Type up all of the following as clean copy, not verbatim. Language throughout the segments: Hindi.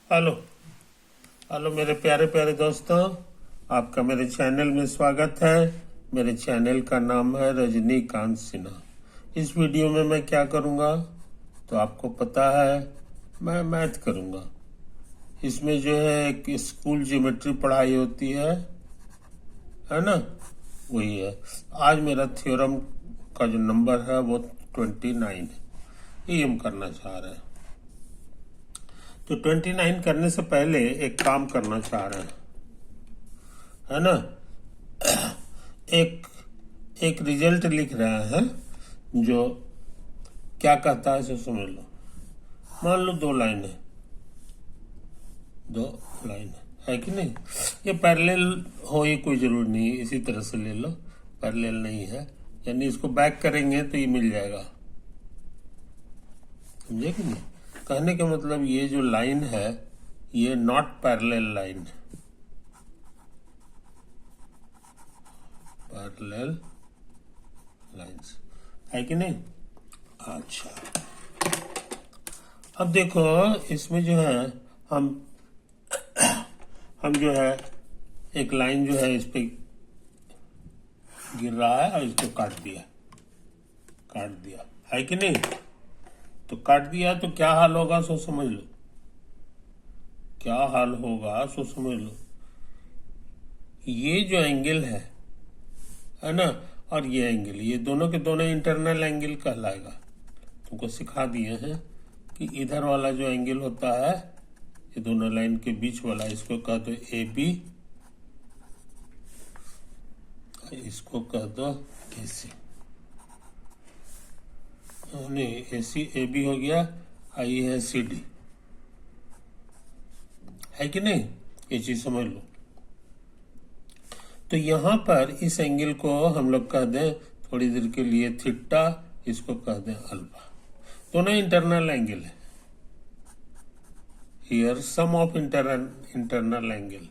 हेलो हेलो मेरे प्यारे प्यारे दोस्तों, आपका मेरे चैनल में स्वागत है। मेरे चैनल का नाम है रजनीकांत सिन्हा। इस वीडियो में मैं क्या करूंगा तो आपको पता है, मैं मैथ करूंगा। इसमें जो है एक स्कूल ज्योमेट्री पढ़ाई होती है ना, वही है। आज मेरा थ्योरम का जो नंबर है वो 29 है, ये हम करना चाह रहे हैं। तो 29 करने से पहले एक काम करना चाह रहे हैं, है ना। एक एक रिजल्ट लिख रहे हैं जो क्या कहता है, इसे समझ लो। मान लो दो लाइन है कि नहीं। ये पैरेलल हो, ये कोई जरूरी नहीं है, इसी तरह से ले लो। पैरेलल नहीं है यानी इसको बैक करेंगे तो ये मिल जाएगा, समझे कि नहीं। कहने का मतलब ये जो लाइन है ये नॉट पैरेलल लाइन है, पैरेलल लाइंस है कि नहीं। अच्छा, अब देखो इसमें जो है हम जो है एक लाइन जो है इस पे गिर रहा है और इसको काट दिया है कि नहीं। तो काट दिया तो क्या हाल होगा सो समझ लो, क्या हाल होगा सो समझ लो। ये जो एंगल है ना, और ये एंगल, ये दोनों के दोनों इंटरनल एंगल कहलाएगा। तुमको सिखा दिए हैं कि इधर वाला जो एंगल होता है, ये दोनों लाइन के बीच वाला, इसको कह दो ए बी, इसको कह दो ए सी। नहीं, ए सी ए बी हो गया, आई है सी डी, है कि नहीं। ये चीज समझ लो। तो यहां पर इस एंगल को हम लोग कह दें थोड़ी देर के लिए थीटा, इसको कह दें अल्फा। दोनों इंटरनल एंगल है। Here sum of internal angle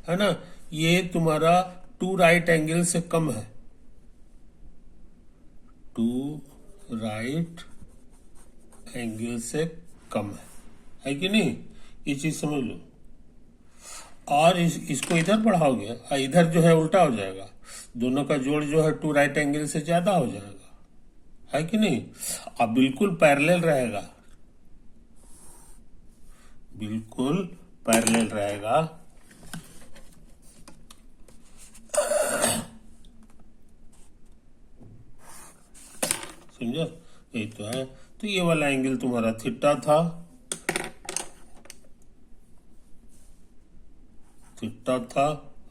है ना। ये तुम्हारा टू राइट एंगल से कम है, टू राइट एंगल से कम है कि नहीं। ये चीज समझ लो। और इसको इधर बढ़ाओगे और इधर जो है उल्टा हो जाएगा, दोनों का जोड़ जो है टू राइट एंगल से ज्यादा हो जाएगा, है कि नहीं। अब बिल्कुल पैरेलल रहेगा, बिल्कुल पैरेलल रहेगा। समझो, यही तो है। तो ये वाला एंगल तुम्हारा थीटा था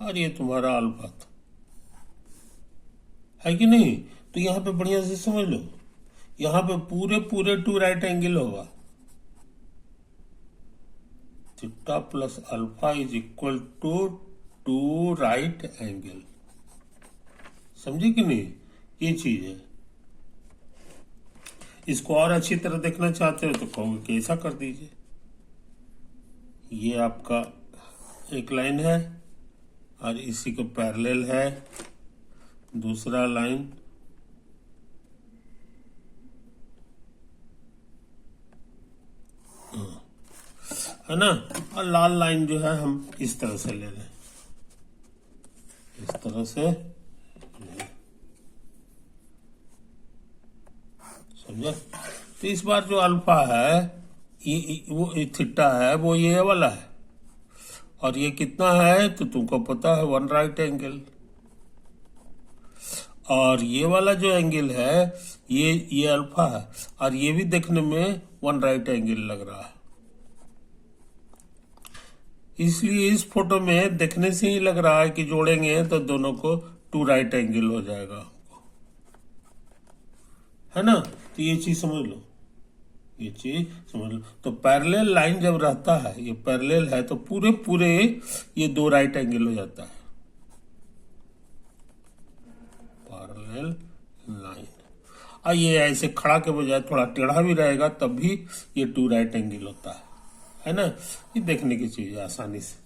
और ये तुम्हारा अल्फा था, है कि नहीं। तो यहां पे बढ़िया से समझ लो, यहां पे पूरे पूरे टू राइट एंगल होगा। Theta plus alpha is equal to two right angle, समझे कि नहीं। ये चीज है। इसको और अच्छी तरह देखना चाहते हो तो कहोगे कि ऐसा कर दीजिए। ये आपका एक लाइन है और इसी को पैरेलल है दूसरा लाइन, है ना। और लाल लाइन जो है हम इस तरह से ले लें, इस तरह से, समझे। तो इस बार जो अल्फा है वो थीटा है, वो ये वाला है। और ये कितना है तो तुमको पता है, वन राइट एंगल। और ये वाला जो एंगल है ये अल्फा है, और ये भी देखने में वन राइट एंगल लग रहा है। इसलिए इस फोटो में देखने से ही लग रहा है कि जोड़ेंगे तो दोनों को टू राइट एंगल हो जाएगा, है ना। तो ये चीज समझ लो, ये चीज समझ लो। तो पैरेलल लाइन जब रहता है, ये पैरेलल है तो पूरे पूरे ये दो राइट एंगल हो जाता है, पैरेलल लाइन। और ये ऐसे खड़ा के बजाय थोड़ा टेढ़ा भी रहेगा तब भी ये टू राइट एंगल होता है ना। ये देखने की चीज है आसानी से।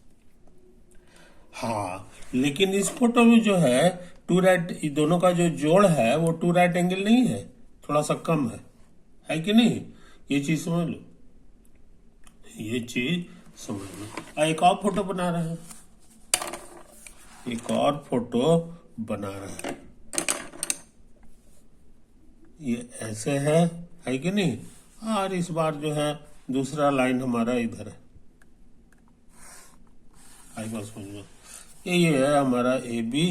हाँ, लेकिन इस फोटो में जो है टू राइट, दोनों का जो जोड़ है वो टू राइट एंगल नहीं है, थोड़ा सा कम है कि नहीं। ये चीज समझ लो, ये चीज समझ लो। एक और फोटो बना रहे हैं, एक और फोटो बना रहे हैं। ये ऐसे है कि नहीं। और इस बार जो है दूसरा लाइन हमारा इधर है, आई बात समझ में। ये है हमारा ए बी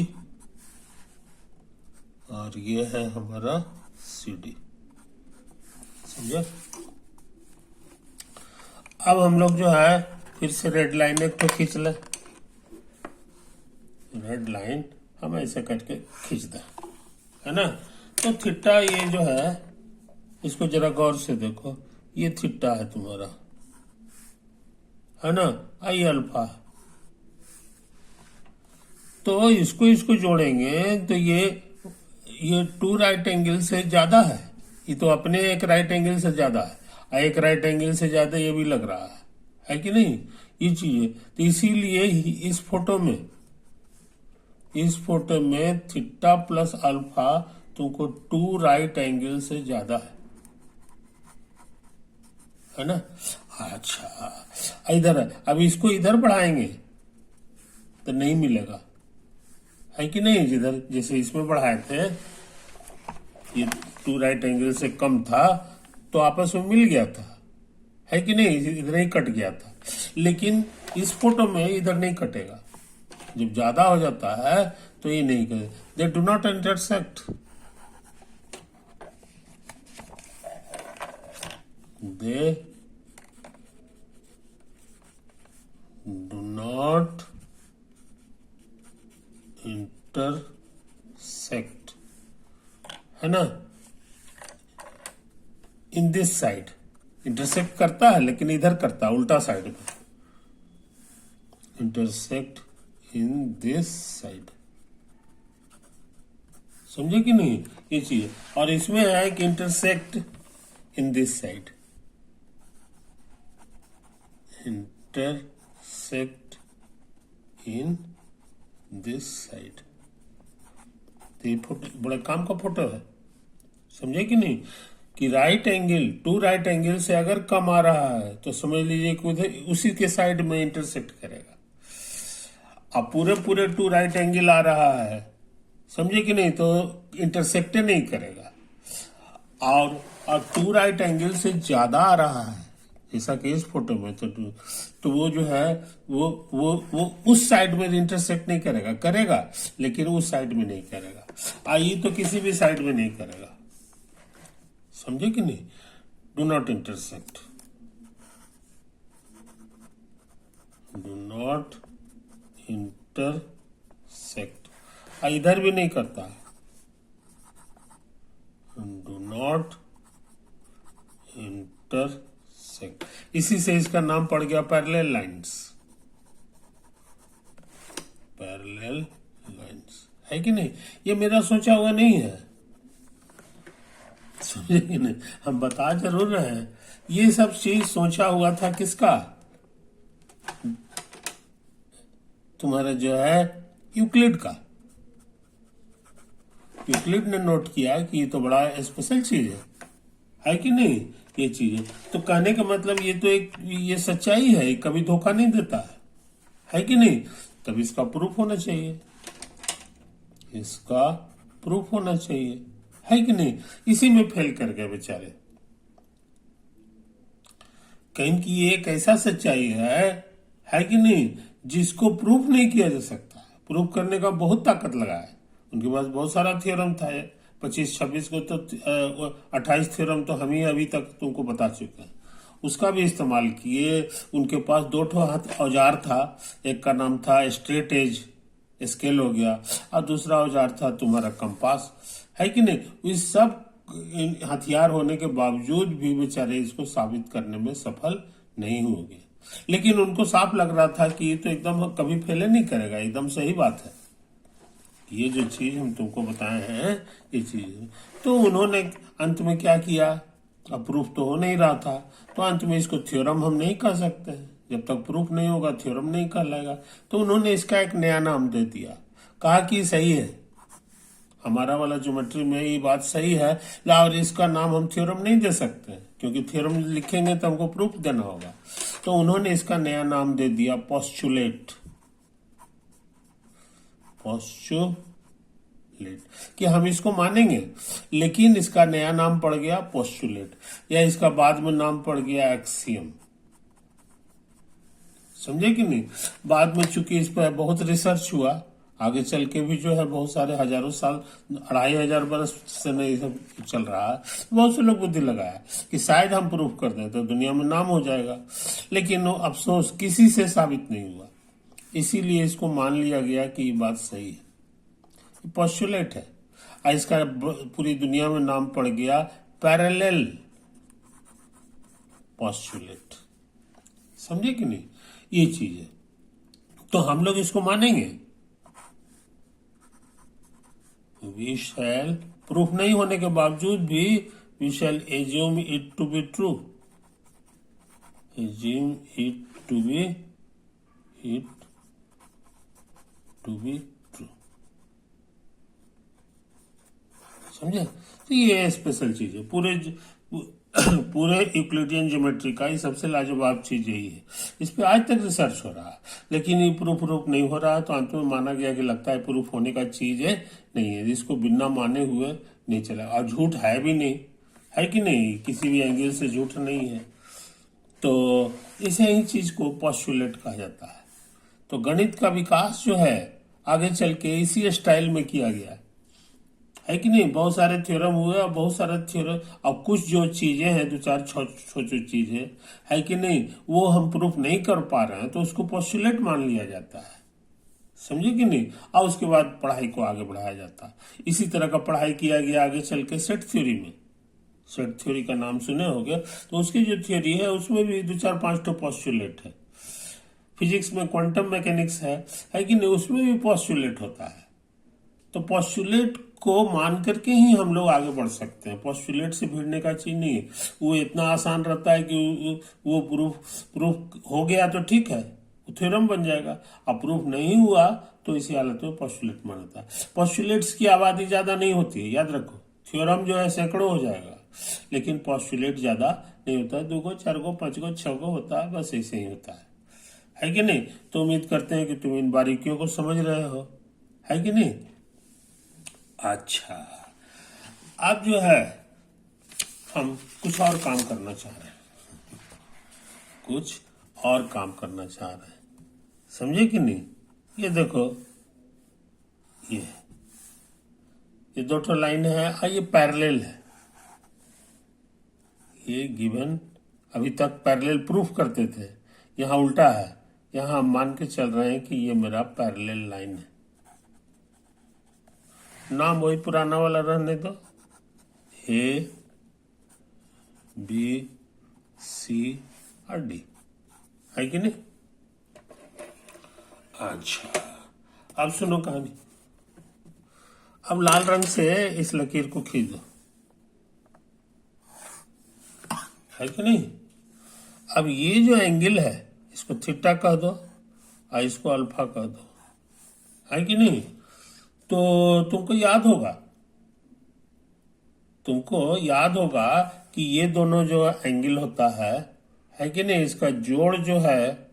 और ये है हमारा सी डी, समझे। अब हम लोग जो है फिर से रेड लाइन एक तो खींच ले, रेड लाइन हम ऐसे करके खींच दें, है ना। तो थीटा ये जो है इसको जरा गौर से देखो, ये थीटा है तुम्हारा, है ना। आई अल्फा, तो इसको जोड़ेंगे तो ये 2 राइट एंगल से ज्यादा है, ये तो अपने एक राइट एंगल से ज्यादा है, एक राइट एंगल से ज्यादा ये भी लग रहा है कि नहीं, ये चीज। तो इसीलिए इस फोटो में थीटा प्लस अल्फा तुमको 2 राइट एंगल से ज्यादा है ना। अच्छा इधर है, अब इसको इधर बढ़ाएंगे तो नहीं मिलेगा, है कि नहीं। जिधर जैसे इसमें बढ़ाए थे ये 2 राइट एंगल से कम था तो आपस में मिल गया था, है कि नहीं, इधर ही कट गया था। लेकिन इस फोटो में इधर नहीं कटेगा, जब ज्यादा हो जाता है तो ये नहीं कटे, they do not intersect, they do not intersect, है ना। इन दिस साइड इंटरसेक्ट करता है लेकिन इधर करता है उल्टा साइड में, इंटरसेक्ट इन दिस साइड, समझे कि नहीं ये चीज। और इसमें है कि intersect in this side, intersect in this side. तो ये फोटो बड़ा काम का फोटो है, समझे कि नहीं, कि राइट एंगल 2 राइट एंगल से अगर कम आ रहा है तो समझ लीजिए कि उधर उसी के साइड में इंटरसेक्ट करेगा। अब पूरे 2 राइट एंगल आ रहा है, समझे कि नहीं, तो इंटरसेक्ट नहीं करेगा। और 2 राइट एंगल से ज्यादा आ रहा है जैसा कि इस फोटो में, तो वो जो है वो उस साइड में इंटरसेक्ट नहीं करेगा लेकिन उस साइड में नहीं करेगा। ये तो किसी भी साइड में नहीं करेगा, समझे कि नहीं। Do not intersect, do not intersect. इधर भी नहीं करता है, डू नॉट इंटरसेक्ट। इसी से इसका नाम पड़ गया पैरेलल लाइंस, पैरेलल लाइंस, है कि नहीं। ये मेरा सोचा हुआ नहीं है, समझे कि नहीं, हम बता जरूर रहे हैं। ये सब चीज सोचा हुआ था किसका, तुम्हारा जो है यूक्लिड का। यूक्लिड ने नोट किया कि ये तो बड़ा स्पेशल चीज है कि नहीं ये चीज। तो कहने का मतलब ये तो ये सच्चाई है, कभी धोखा नहीं देता है कि नहीं। तब इसका प्रूफ होना चाहिए, इसका प्रूफ होना चाहिए, है कि नहीं। इसी में फेल कर गए बेचारे। कहीं की ये एक ऐसा सच्चाई है कि नहीं, जिसको प्रूफ नहीं किया जा सकता। प्रूफ करने का बहुत ताकत लगा है उनके पास, बहुत सारा थ्योरम था। 25-26 को तो 28 थ्योरम तो हम ही अभी तक तुमको बता चुके हैं, उसका भी इस्तेमाल किए। उनके पास 2 औजार था, एक का नाम था स्ट्रेट एज स्केल हो गया और दूसरा औजार था तुम्हारा कंपास, है कि नहीं। इस सब हथियार होने के बावजूद भी बेचारे इसको साबित करने में सफल नहीं होंगे। लेकिन उनको साफ लग रहा था कि ये तो एकदम कभी फेल नहीं करेगा, एकदम सही बात है। ये जो चीज हम तुमको बताए हैं ये चीज, तो उन्होंने अंत में क्या किया, अब प्रूफ तो हो नहीं रहा था, तो अंत में इसको थ्योरम हम नहीं कह सकते, जब तक प्रूफ नहीं होगा थ्योरम नहीं कहलाएगा। तो उन्होंने इसका एक नया नाम दे दिया, कहा कि सही है, हमारा वाला ज्योमेट्री में ये बात सही है और इसका नाम हम थ्योरम नहीं दे सकते, क्योंकि थ्योरम लिखेंगे तो हमको प्रूफ देना होगा। तो उन्होंने इसका नया नाम दे दिया पोस्टुलेट। कि हम इसको मानेंगे, लेकिन इसका नया नाम पड़ गया पोस्टुलेट, या इसका बाद में नाम पड़ गया एक्सियम। समझे कि नहीं? बाद में चूंकि इस पर बहुत रिसर्च हुआ, आगे चल के भी जो है बहुत सारे हजारों साल, 2500 बरस से नहीं सब चल रहा है, बहुत से लोग बुद्धि लगाया कि शायद हम प्रूफ कर दें तो दुनिया में नाम हो जाएगा, लेकिन वो अफसोस किसी से साबित नहीं हुआ। इसीलिए इसको मान लिया गया कि ये बात सही है, पोस्टुलेट है। और इसका पूरी दुनिया में नाम पड़ गया पैरेलल पोस्टुलेट। समझे कि नहीं? ये चीज है, तो हम लोग इसको मानेंगे। वी शैल, प्रूफ नहीं होने के बावजूद भी we shall assume it to be true, assume it to be true. समझे? तो ये स्पेशल चीज है पूरे यूक्लिडियन ज्योमेट्री का। ये सबसे लाजवाब चीज यही है, इस पे आज तक रिसर्च हो रहा है, लेकिन ये प्रूफ नहीं हो रहा है। तो अंत में माना गया कि लगता है प्रूफ होने का चीज है नहीं है, जिसको बिना माने हुए नहीं चला। और झूठ है भी नहीं, है कि नहीं? किसी भी एंगल से झूठ नहीं है। तो इसे ही चीज को पोस्टुलेट कहा जाता है। तो गणित का विकास जो है आगे चल के इसी स्टाइल में किया गया है कि नहीं? बहुत सारे थ्योरम हुए और बहुत सारे थ्योरम, अब कुछ जो चीजें हैं, दो चार छोटी चीजें है कि नहीं, वो हम प्रूफ नहीं कर पा रहे हैं तो उसको पोस्टुलेट मान लिया जाता है। समझे कि नहीं? और उसके बाद पढ़ाई को आगे बढ़ाया जाता है। इसी तरह का पढ़ाई किया गया आगे चल के सेट थ्योरी में। सेट थ्योरी का नाम सुने होंगे, तो उसकी जो थ्योरी है उसमें भी 2 4 5 तो पोस्टुलेट है। फिजिक्स में क्वांटम मैकेनिक्स है कि नहीं, उसमें भी पोस्टुलेट होता है। तो पोस्टुलेट को मान करके ही हम लोग आगे बढ़ सकते हैं। पोस्टुलेट से भिड़ने का चीज नहीं है। वो इतना आसान रहता है कि वो प्रूफ हो गया तो ठीक है, वो थ्योरम बन जाएगा। अब प्रूफ नहीं हुआ तो इसी हालत में पोस्टुलेट मानता है। पोस्टुलेट्स की आबादी ज्यादा नहीं होती है, याद रखो। थ्योरम जो है सैकड़ों हो जाएगा, लेकिन पोस्टुलेट ज्यादा नहीं होता है। 2 को 4 को 5 को 6 को होता है, बस ऐसे ही होता है कि नहीं? तो उम्मीद करते हैं कि तुम इन बारीकियों को समझ रहे हो, है कि नहीं? अच्छा, अब जो है हम कुछ और काम करना चाह रहे हैं, समझे कि नहीं? ये देखो, ये 2 लाइन है और ये पैरेलल है। ये गिवन, अभी तक पैरेलल प्रूफ करते थे, यहाँ उल्टा है। यहाँ हम मान के चल रहे हैं कि ये मेरा पैरेलल लाइन है। नाम वही पुराना वाला रहने दो, ए बी सी और डी, है कि नहीं? अच्छा, अब सुनो कहानी। अब लाल रंग से इस लकीर को खींच दो, है कि नहीं? अब ये जो एंगल है इसको थीटा कह दो और इसको अल्फा कह दो, है कि नहीं? तो तुमको याद होगा कि ये दोनों जो एंगल होता है कि नहीं, इसका जोड़ जो है,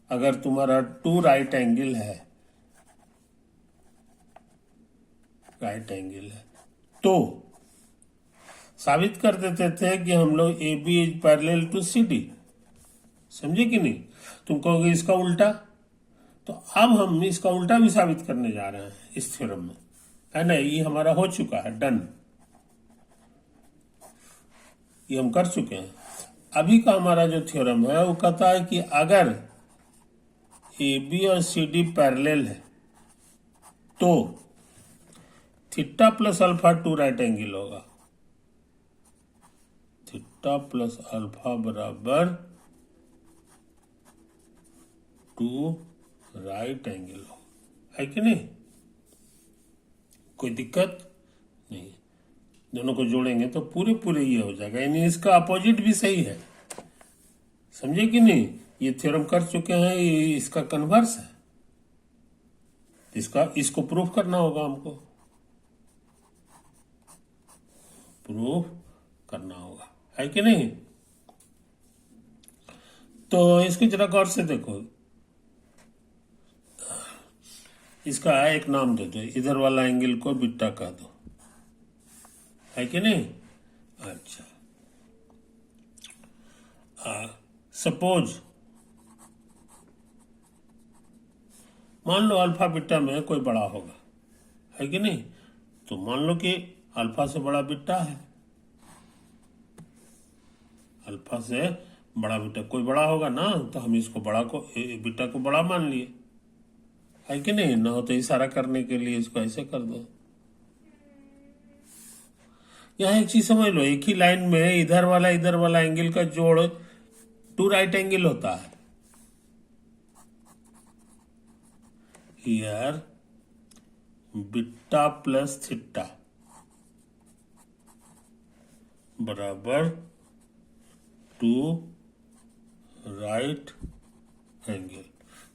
अगर तुम्हारा 2 राइट एंगल है, तो साबित कर देते थे कि हम लोग A B is parallel to C D. समझे कि नहीं? तुम कहोगे इसका उल्टा, तो अब हम इसका उल्टा भी साबित करने जा रहे हैं इस थ्योरम में, है ना? ये हमारा हो चुका है, डन, ये हम कर चुके हैं। अभी का हमारा जो थ्योरम है वो कहता है कि अगर ए बी और सी डी पैरेलल है तो theta plus alpha 2 right angle होगा। थीटा प्लस अल्फा बराबर 2 राइट एंगल हो, है कि नहीं? कोई दिक्कत नहीं, दोनों को जोड़ेंगे तो पूरे ये हो जाएगा। यानी इसका अपोजिट भी सही है, समझे कि नहीं? ये थ्योरम कर चुके हैं, ये इसका कन्वर्स है। इसको प्रूफ करना होगा, हमको प्रूफ करना होगा, है कि नहीं? तो इसको जरा गौर से देखो, इसका एक नाम दे दो, इधर वाला एंगल को बीटा कह दो, है कि नहीं। अच्छा, सपोज मान लो अल्फा बीटा में कोई बड़ा होगा, है कि नहीं। तो मान लो कि अल्फा से बड़ा बीटा है, अल्फा से बड़ा बीटा कोई बड़ा होगा ना, तो हम इसको बड़ा को बीटा को बड़ा मान लिए, है कि नहीं। ना हो तो इशारा करने के लिए इसको ऐसे कर दो। यहाँ एक चीज समझ लो, एक ही लाइन में इधर वाला एंगल का जोड़ टू राइट एंगल होता है। हियर बीटा प्लस थीटा बराबर टू राइट एंगल।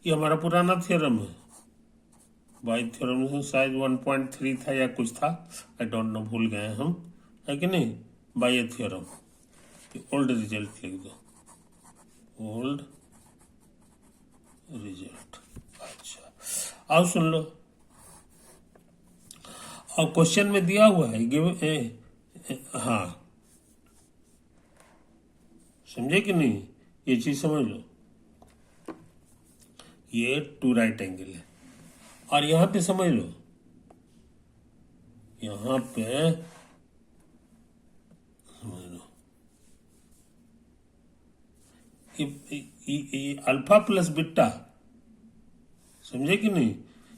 ये हमारा पुराना थ्योरम है, बाई थ्योरम से शायद 1.3 था या कुछ था, आई डोंट नो, भूल गए हम, है कि नहीं। बाई थ्योरम, ओल्ड रिजल्ट लिख दो, ओल्ड रिजल्ट। अच्छा, अब सुन लो, और क्वेश्चन में दिया हुआ है हाँ, समझे कि नहीं, ये चीज समझ लो। ये टू राइट एंगल है, और यहां पे समझ लो, यहां पे समझ लो, ये अल्फा प्लस बीटा, समझे कि नहीं,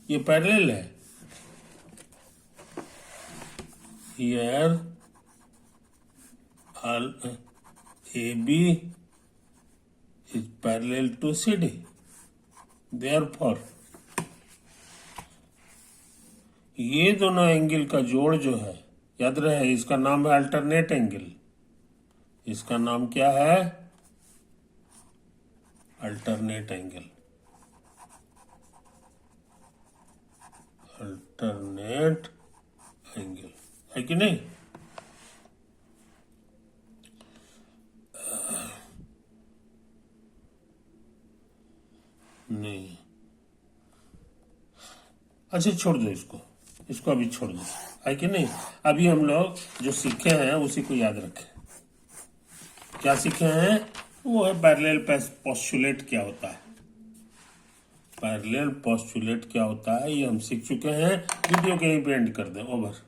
ये पैरेलल है। Here AB is parallel to CD. Therefore, ये दोनों एंगल का जोड़ जो है, याद रहे इसका नाम है अल्टरनेट एंगल। इसका नाम क्या है? Alternate angle. अल्टरनेट एंगल, है कि नहीं। नहीं, अच्छा छोड़ दो इसको अभी छोड़ दो, है कि नहीं। अभी हम लोग जो सीखे हैं उसी को याद रखें। क्या सीखे हैं? वो है पैरेलल पोस्टुलेट क्या होता है। पैरेलल पोस्टुलेट क्या होता है ये हम सीख चुके हैं। वीडियो के यहीं पे एंड कर दें। ओवर।